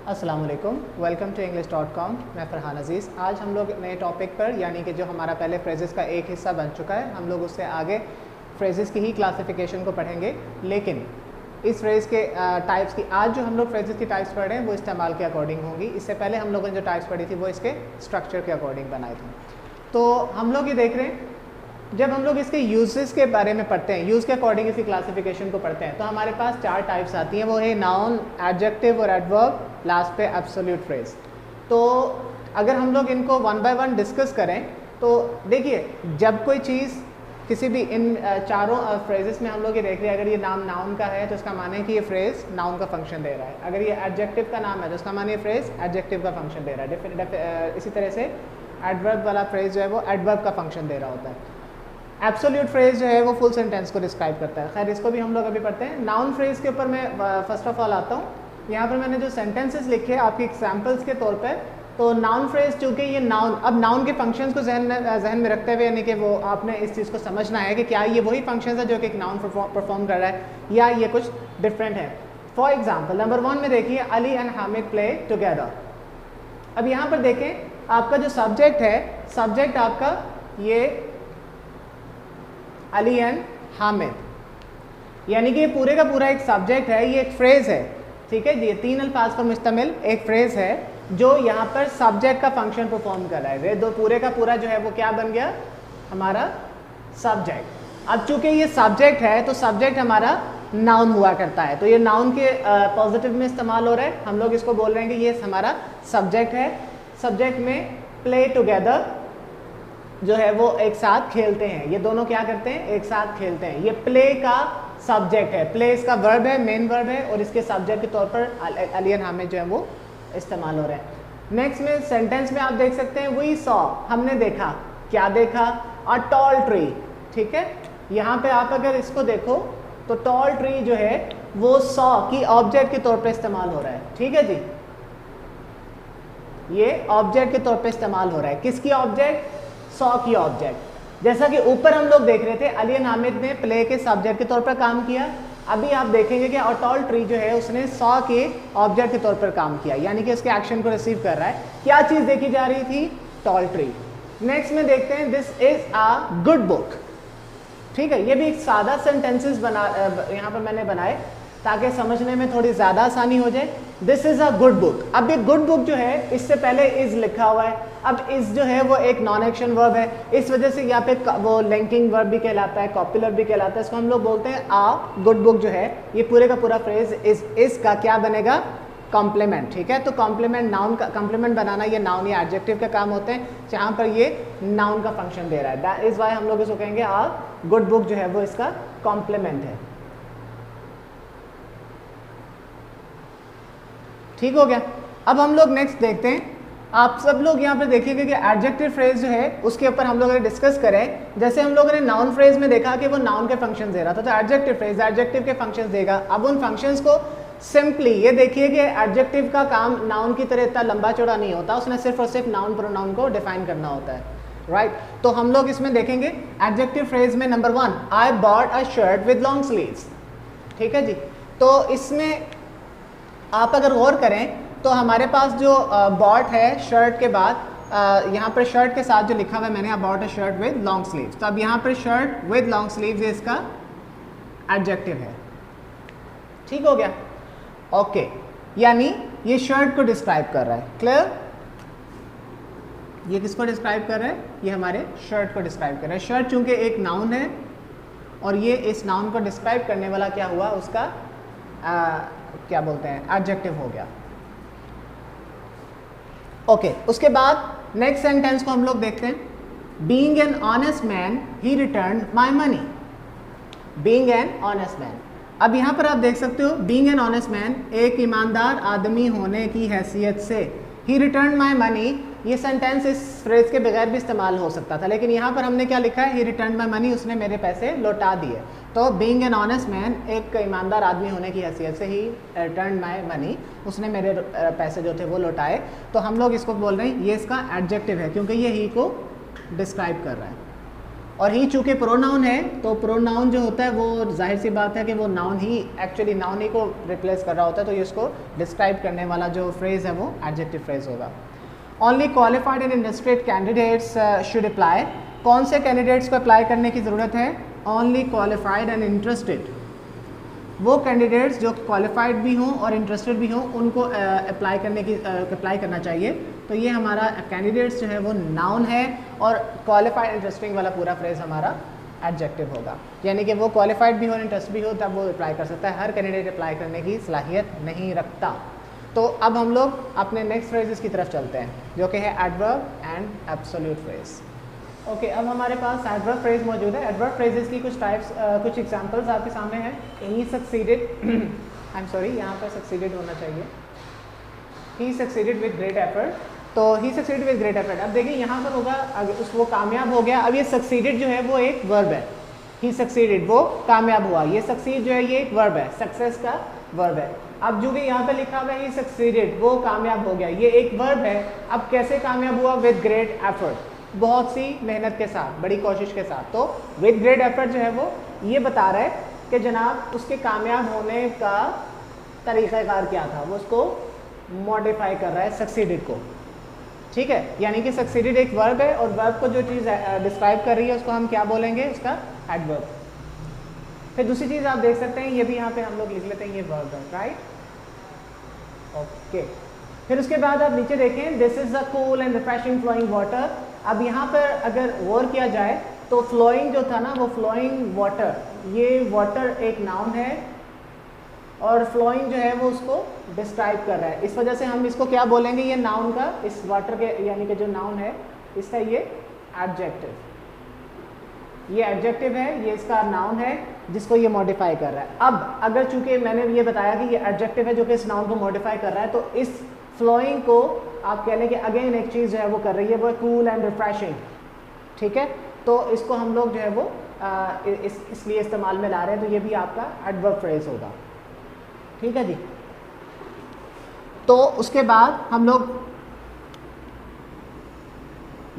अस्सलाम वालेकुम, welcome to english.com। मैं फ़रहान अज़ीज़। आज हम लोग नए टॉपिक पर यानी कि जो हमारा पहले फ्रेजेस का एक हिस्सा बन चुका है, हम लोग उससे आगे फ्रेजेस की ही क्लासिफिकेशन को पढ़ेंगे। लेकिन इस फ्रेज़ के टाइप्स की आज जो हम लोग फ्रेजेस की टाइप्स पढ़ रहे हैं वो इस्तेमाल के अकॉर्डिंग होंगी। इससे पहले हम लोगों ने जो टाइप्स पढ़ी थी वो इसके स्ट्रक्चर के अकॉर्डिंग बनाए थे। तो हम लोग ये देख रहे हैं, जब हम लोग इसके यूजेस के बारे में पढ़ते हैं, यूज़ के अकॉर्डिंग इसकी क्लासिफिकेशन को पढ़ते हैं, तो हमारे पास चार टाइप्स आती हैं। वो है नाउन, एडजेक्टिव और एडवर्ब, लास्ट पे एब्सोल्यूट फ्रेज। तो अगर हम लोग इनको वन बाय वन डिस्कस करें तो देखिए, जब कोई चीज़ किसी भी इन चारों फ्रेजेस में हम लोग ये देख रहे हैं, अगर ये नाम नाउन का है तो इसका माने कि ये फ्रेज नाउन का फंक्शन दे रहा है। अगर ये एडजेक्टिव का नाम है तो इसका माने ये फ्रेज एडजेक्टिव का फंक्शन दे रहा है। इसी तरह से एडवर्ब वाला फ्रेज जो है वो एडवर्ब का फंक्शन दे रहा होता है। एब्सोल्यूट फ्रेज जो है वो फुल सेंटेंस को डिस्क्राइब करता है। खैर, इसको भी हम लोग अभी पढ़ते हैं। नाउन फ्रेज के ऊपर मैं फर्स्ट ऑफ ऑल आता हूँ। यहाँ पर मैंने जो सेंटेंसेस लिखे आपके एग्जाम्पल्स के तौर पर, तो नाउन फ्रेज चूँकि ये नाउन, अब नाउन के फंक्शंस को जहन में रखते हुए, यानी कि वो आपने इस चीज़ को समझना है कि क्या ये वही फंक्शंस है जो कि एक नाउन परफॉर्म कर रहा है या ये कुछ डिफरेंट है। फॉर एग्जाम्पल नंबर 1 में देखिए, Ali and Hamid play together. अब यहाँ पर देखें, आपका जो सब्जेक्ट है, सब्जेक्ट आपका ये अली एंड हामिद, यानी कि ये पूरे का पूरा एक सब्जेक्ट है, ये एक फ्रेज है। ठीक है जी, ये 3 अल्फाज पर मुश्तमिल एक फ्रेज है जो यहाँ पर सब्जेक्ट का फंक्शन परफॉर्म कर रहा है। वे दो पूरे का पूरा जो है वो क्या बन गया, हमारा सब्जेक्ट। अब चूंकि ये सब्जेक्ट है तो सब्जेक्ट हमारा नाउन हुआ करता है, तो ये नाउन के पॉजिटिव में इस्तेमाल हो रहा है। हम लोग इसको बोल रहे हैं कि ये हमारा सब्जेक्ट है। सब्जेक्ट में प्ले टुगेदर जो है वो एक साथ खेलते हैं, ये दोनों क्या करते हैं, एक साथ खेलते हैं। ये प्ले का सब्जेक्ट है, प्ले इसका वर्ब है, मेन वर्ब है, और इसके सब्जेक्ट के तौर पर अली एंड हामिद जो है वो इस्तेमाल हो रहे हैं। नेक्स्ट में सेंटेंस में आप देख सकते हैं, वी सॉ, हमने देखा। क्या देखा, अ टॉल ट्री। ठीक है, यहाँ पे आप अगर इसको देखो तो टॉल ट्री जो है वो सॉ की ऑब्जेक्ट के तौर पे इस्तेमाल हो रहा है। ठीक है जी, ये ऑब्जेक्ट के तौर पे इस्तेमाल हो रहा है। किसकी ऑब्जेक्ट, सॉ की ऑब्जेक्ट। जैसा कि ऊपर हम लोग देख रहे थे, अली एंड हामिद ने प्ले के सब्जेक्ट के तौर पर काम किया। अभी आप देखेंगे कि अ टॉल ट्री जो है उसने सॉ के ऑब्जेक्ट के तौर पर काम किया, यानी कि उसके एक्शन को रिसीव कर रहा है। क्या चीज़ देखी जा रही थी, टॉल ट्री। नेक्स्ट में देखते हैं, this is a good book. ठीक है, ये भी एक सादा सेंटेंसेस यहाँ पर मैंने बनाए ताकि समझने में थोड़ी ज़्यादा आसानी हो जाए। This is a good book. अब ये गुड बुक जो है, इससे पहले इज़ लिखा हुआ है। अब इस जो है वो एक नॉन एक्शन वर्ब है, इस वजह से यहाँ पे वो लिंकिंग वर्ब भी कहलाता है, कॉपुलर भी कहलाता है। इसको हम लोग बोलते हैं आ गुड बुक जो है, ये पूरे का पूरा फ्रेज इस का क्या बनेगा, कॉम्प्लीमेंट। ठीक है, तो कॉम्प्लीमेंट नाउन का कॉम्प्लीमेंट बनाना ये नाउन या एडजेक्टिव का काम होते हैं, जहाँ पर ये नाउन का फंक्शन दे रहा है। दैट इज़ वाई हम लोग इसको कहेंगे आ गुड बुक जो है वो इसका कॉम्प्लीमेंट है। ठीक हो गया। अब हम लोग नेक्स्ट देखते हैं। आप सब लोग यहाँ पर देखिएगा कि एडजेक्टिव फ्रेज जो है उसके ऊपर हम लोग अगर डिस्कस करें, जैसे हम लोगों ने नाउन फ्रेज में देखा कि वो नाउन के फंक्शन दे रहा था, तो एडजेक्टिव फ्रेज एडजेक्टिव के फंक्शंस देगा। अब उन फंक्शंस को सिंपली ये देखिए कि एडजेक्टिव का काम नाउन की तरह इतना लंबा चौड़ा नहीं होता, उसने सिर्फ और सिर्फ नाउन प्रोनाउन को डिफाइन करना होता है। राइट, तो हम लोग इसमें देखेंगे एडजेक्टिव फ्रेज में number 1, I bought a shirt with long sleeves. ठीक है जी, तो इसमें आप अगर गौर करें तो हमारे पास जो बॉट है शर्ट के बाद यहाँ पर शर्ट के साथ जो लिखा हुआ है मैंने, bought a shirt with long sleeves, तो अब यहाँ पर शर्ट विद लॉन्ग स्लीव्स इसका एडजेक्टिव है। ठीक हो गया, ओके, यानी ये शर्ट को डिस्क्राइब कर रहा है। क्लियर, ये किसको डिस्क्राइब कर रहा है, ये हमारे शर्ट को डिस्क्राइब कर रहा है। शर्ट चूंकि एक नाउन है और ये इस नाउन को डिस्क्राइब करने वाला क्या हुआ, उसका क्या बोलते हैं, एडजेक्टिव हो गया। ओके, उसके बाद नेक्स्ट सेंटेंस को हम लोग देखते हैं। Being an honest man he returned my money. Being an honest man, अब यहाँ पर आप देख सकते हो, बीइंग एन ऑनेस्ट मैन, एक ईमानदार आदमी होने की हैसियत से, ही रिटर्न्ड माय मनी, ये सेंटेंस इस फ्रेज के बगैर भी इस्तेमाल हो सकता था, लेकिन यहाँ पर हमने क्या लिखा है, ही रिटर्न्ड माय मनी, उसने मेरे पैसे लौटा दिए। तो बीइंग एन ऑनेस्ट मैन, एक ईमानदार आदमी होने की हैसियत से, ही रिटर्न्ड माय मनी, उसने मेरे पैसे जो थे वो लौटाए। तो हम लोग इसको बोल रहे हैं ये इसका एडजेक्टिव है, क्योंकि ये ही को डिस्क्राइब कर रहा है। और ही चूँकि प्रोनाउन है तो प्रोनाउन जो होता है वो जाहिर सी बात है कि वो नाउन ही एक्चुअली नाउन ही को रिप्लेस कर रहा होता है, तो ये उसको डिस्क्राइब करने वाला जो फ्रेज़ है वो एडजेक्टिव फ्रेज़ होगा। Only qualified and interested candidates should apply. कौन से कैंडिडेट्स को अप्लाई करने की ज़रूरत है? ओनली क्वालिफाइड एंड इंटरेस्टेड, वो कैंडिडेट्स जो क्वालिफाइड भी हों और इंटरेस्टेड भी हों उनको अप्लाई करना चाहिए। तो ये हमारा कैंडिडेट्स जो है वो नाउन है और क्वालिफाइड इंटरेस्टिंग वाला पूरा फ्रेज हमारा एडजेक्टिव होगा, यानी कि वो क्वालिफाइड भी हो इंटरेस्ट भी हो तब वो अप्लाई कर सकता है, हर कैंडिडेट अप्लाई करने की सलाहियत नहीं रखता। तो अब हम लोग अपने नेक्स्ट फ्रेजेस की तरफ चलते हैं जो कि है adverb and absolute phrase. Okay, अब हमारे पास एडवर्ब फ्रेज मौजूद है। एडवर्ब फ्रेजेस की कुछ टाइप्स कुछ एग्जांपल्स आपके सामने हैं। ही सक्सीडेड, आई एम सॉरी यहाँ पर सक्सीडेड होना चाहिए, ही सक्सीडेड विद ग्रेट एफर्ट, तो ही सक्सीडेड विद ग्रेट एफर्ट। अब देखिए यहाँ पर होगा वो कामयाब हो गया। अब ये सक्सीडेड जो है वो एक वर्ब है, ही सक्सीडेड वो कामयाब हुआ, ये सक्सीड जो है ये एक वर्ब है, सक्सेस का वर्ब है। अब जो कि यहाँ पे लिखा हुआ है ही सक्सीडेड वो कामयाब हो गया, ये एक वर्ब है। अब कैसे कामयाब हुआ? विद ग्रेट एफर्ट, बहुत सी मेहनत के साथ, बड़ी कोशिश के साथ। तो विद ग्रेट एफर्ट जो है वो ये बता रहा है कि जनाब उसके कामयाब होने का तरीक़ाकार क्या था, वो उसको मॉडिफाई कर रहा है सक्सीडेड को, ठीक है। यानी कि सक्सीडेड एक वर्ब है और वर्ब को जो चीज़ डिस्क्राइब कर रही है उसको हम क्या बोलेंगे? उसका एडवर्ब। फिर दूसरी चीज़ आप देख सकते हैं, ये भी यहाँ पे हम लोग लिख लेते हैं, ये वर्ब है, राइट, ओके। फिर उसके बाद आप नीचे देखें, this is a cool and refreshing flowing water. अब यहाँ पर अगर गौर किया जाए तो फ्लोइंग जो था ना वो फ्लोइंग वाटर, ये वाटर एक नाउन है और फ्लोइंग जो है वो उसको डिस्क्राइब कर रहा है। इस वजह से हम इसको क्या बोलेंगे? ये नाउन का, इस वाटर के यानी कि जो नाउन है इसका ये एडजेक्टिव, ये एडजेक्टिव है, ये इसका नाउन है जिसको ये मॉडिफाई कर रहा है। अब अगर चूंकि मैंने ये बताया कि ये एडजेक्टिव है जो कि इस नाउन को मॉडिफाई कर रहा है, तो इस फ्लोइंग को आप कह लें कि अगेन एक चीज़ जो है वो कर रही है, वो कूल एंड रिफ्रेशिंग, ठीक है। तो इसको हम लोग जो है वो इसलिए इस्तेमाल में ला रहे हैं, तो ये भी आपका एडवर्ब फ्रेज होगा, ठीक है जी। तो उसके बाद हम लोग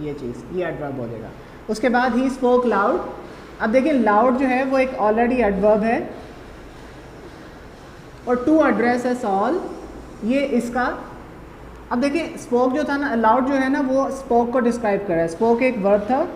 ये चीज़, ये एडवर्ब बोलेगा। उसके बाद ही स्पोक लाउड। अब देखिए लाउड जो है वो एक ऑलरेडी एडवर्ब है और टू एड्रेस एस ऑल, ये इसका। अब देखिए स्पोक जो था ना, लाउड जो है ना वो स्पोक को डिस्क्राइब कर रहा है। स्पोक एक वर्ब था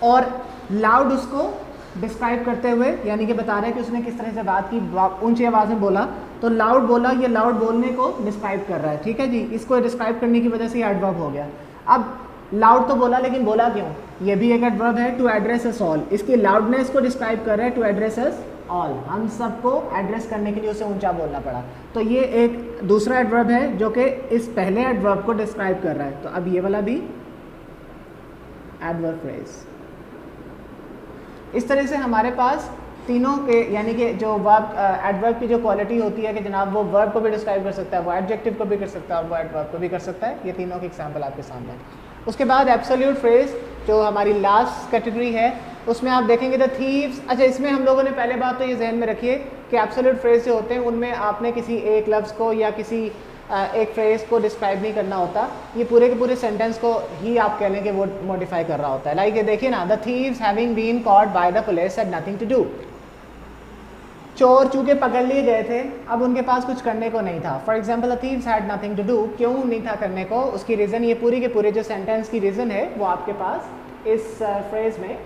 और लाउड उसको डिस्क्राइब करते हुए यानी कि बता रहा है कि उसने किस तरह से बात की, ऊंची आवाज़ में बोला, तो लाउड बोला, ये लाउड बोलने को डिस्क्राइब कर रहा है, ठीक है जी। इसको डिस्क्राइब करने की वजह से ये एडवर्ब हो गया। अब लाउड तो बोला, लेकिन बोला क्यों? ये भी एक एडवर्ब है, टू एड्रेस अस ऑल। इसकी लाउडनेस को डिस्क्राइब कर रहा है, टू एड्रेस अस ऑल, हम सबको एड्रेस करने के लिए उसे ऊंचा बोलना पड़ा। तो ये एक दूसरा एडवर्ब है जो कि इस पहले एडवर्ब को डिस्क्राइब कर रहा है। तो अब ये वाला भी एडवर्ब फ्रेज। इस तरह से हमारे पास तीनों के यानी कि जो वर्ब एडवर्ब की जो क्वालिटी होती है कि जनाब वो वर्ब को भी डिस्क्राइब कर सकता है, वो एडजेक्टिव को भी कर सकता है और वो एडवर्ब को भी कर सकता है। ये तीनों के एग्जाम्पल आपके सामने है। उसके बाद एब्सोल्यूट फ्रेज जो हमारी लास्ट कैटेगरी है, उसमें आप देखेंगे द थीव्स। अच्छा, इसमें हम लोगों ने पहले बात तो ये जहन में रखिए कि एब्सोल्यूट फ्रेज जो होते हैं उनमें आपने किसी एक लफ्ज़ को या किसी एक फ्रेज को डिस्क्राइब नहीं करना होता, ये पूरे के पूरे सेंटेंस को ही आप कह लें कि वो मॉडिफाई कर रहा होता है। लाइक ये देखिए ना, the thieves having been caught by the police had nothing to do. चोर चूँकि पकड़ लिए गए थे, अब उनके पास कुछ करने को नहीं था। For example the thieves had nothing to do, क्यों नहीं था करने को? उसकी रीज़न, ये पूरी के पूरे जो सेंटेंस की रीज़न है वो आपके पास इस फ्रेज में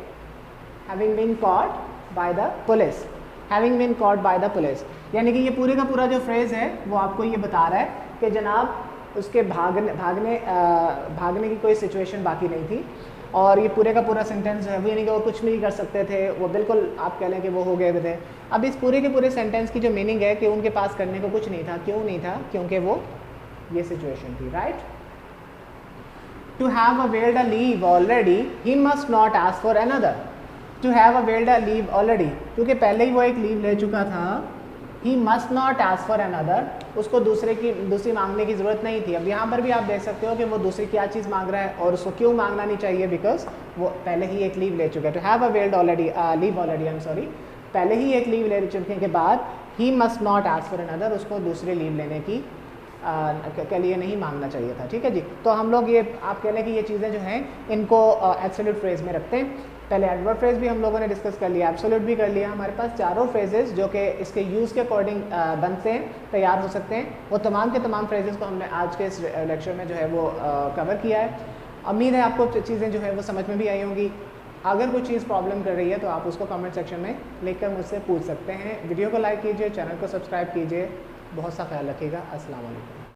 having been caught by the police, having been caught by the police, यानी कि ये पूरे का पूरा जो फ्रेज है वो आपको ये बता रहा है कि जनाब उसके भागने की कोई सिचुएशन बाकी नहीं थी और ये पूरे का पूरा सेंटेंस जो है वो यानी कि वो कुछ नहीं कर सकते थे, वो बिल्कुल आप कह लें कि वो हो गए थे। अब इस पूरे के पूरे सेंटेंस की जो मीनिंग है कि उनके पास करने को कुछ नहीं था। क्यों नहीं था? क्योंकि वो ये सिचुएशन थी, right. To have availed a leave already he must not ask for another. To have availed a leave already, क्योंकि पहले ही वो एक लीव ले चुका था। He must not ask for another, उसको दूसरी मांगने की ज़रूरत नहीं थी। अब यहाँ पर भी आप देख सकते हो कि वो दूसरी क्या चीज़ मांग रहा है और उसको क्यों मांगना नहीं चाहिए, बिकॉज वो पहले ही एक लीव ले चुका है। To have availed already leave already, I am sorry, पहले ही एक लीव ले चुके के बाद he must not ask for another, उसको दूसरी लीव लेने की के लिए नहीं मांगना चाहिए था, ठीक है जी। तो हम लोग ये आप कह लें कि ये चीज़ें जो हैं इनको एब्सोल्यूट फ्रेज में रखते हैं। पहले एडवर्ब फ्रेज भी हम लोगों ने डिस्कस कर लिया, एब्सोल्यूट भी कर लिया। हमारे पास चारों फ्रेजेस जो कि इसके यूज़ के अकॉर्डिंग बनते हैं, तैयार हो सकते हैं, वो तमाम के तमाम फ्रेजेस को हमने आज के इस लेक्चर में जो है वो कवर किया है। उम्मीद है आपको चीज़ें जो है वो समझ में भी आई होंगी। अगर कोई चीज़ प्रॉब्लम कर रही है तो आप उसको कमेंट सेक्शन में लिखकर मुझसे पूछ सकते हैं। वीडियो को लाइक कीजिए, चैनल को सब्सक्राइब कीजिए। बहुत सा ख्याल रखिएगा। अस्सलाम वालेकुम।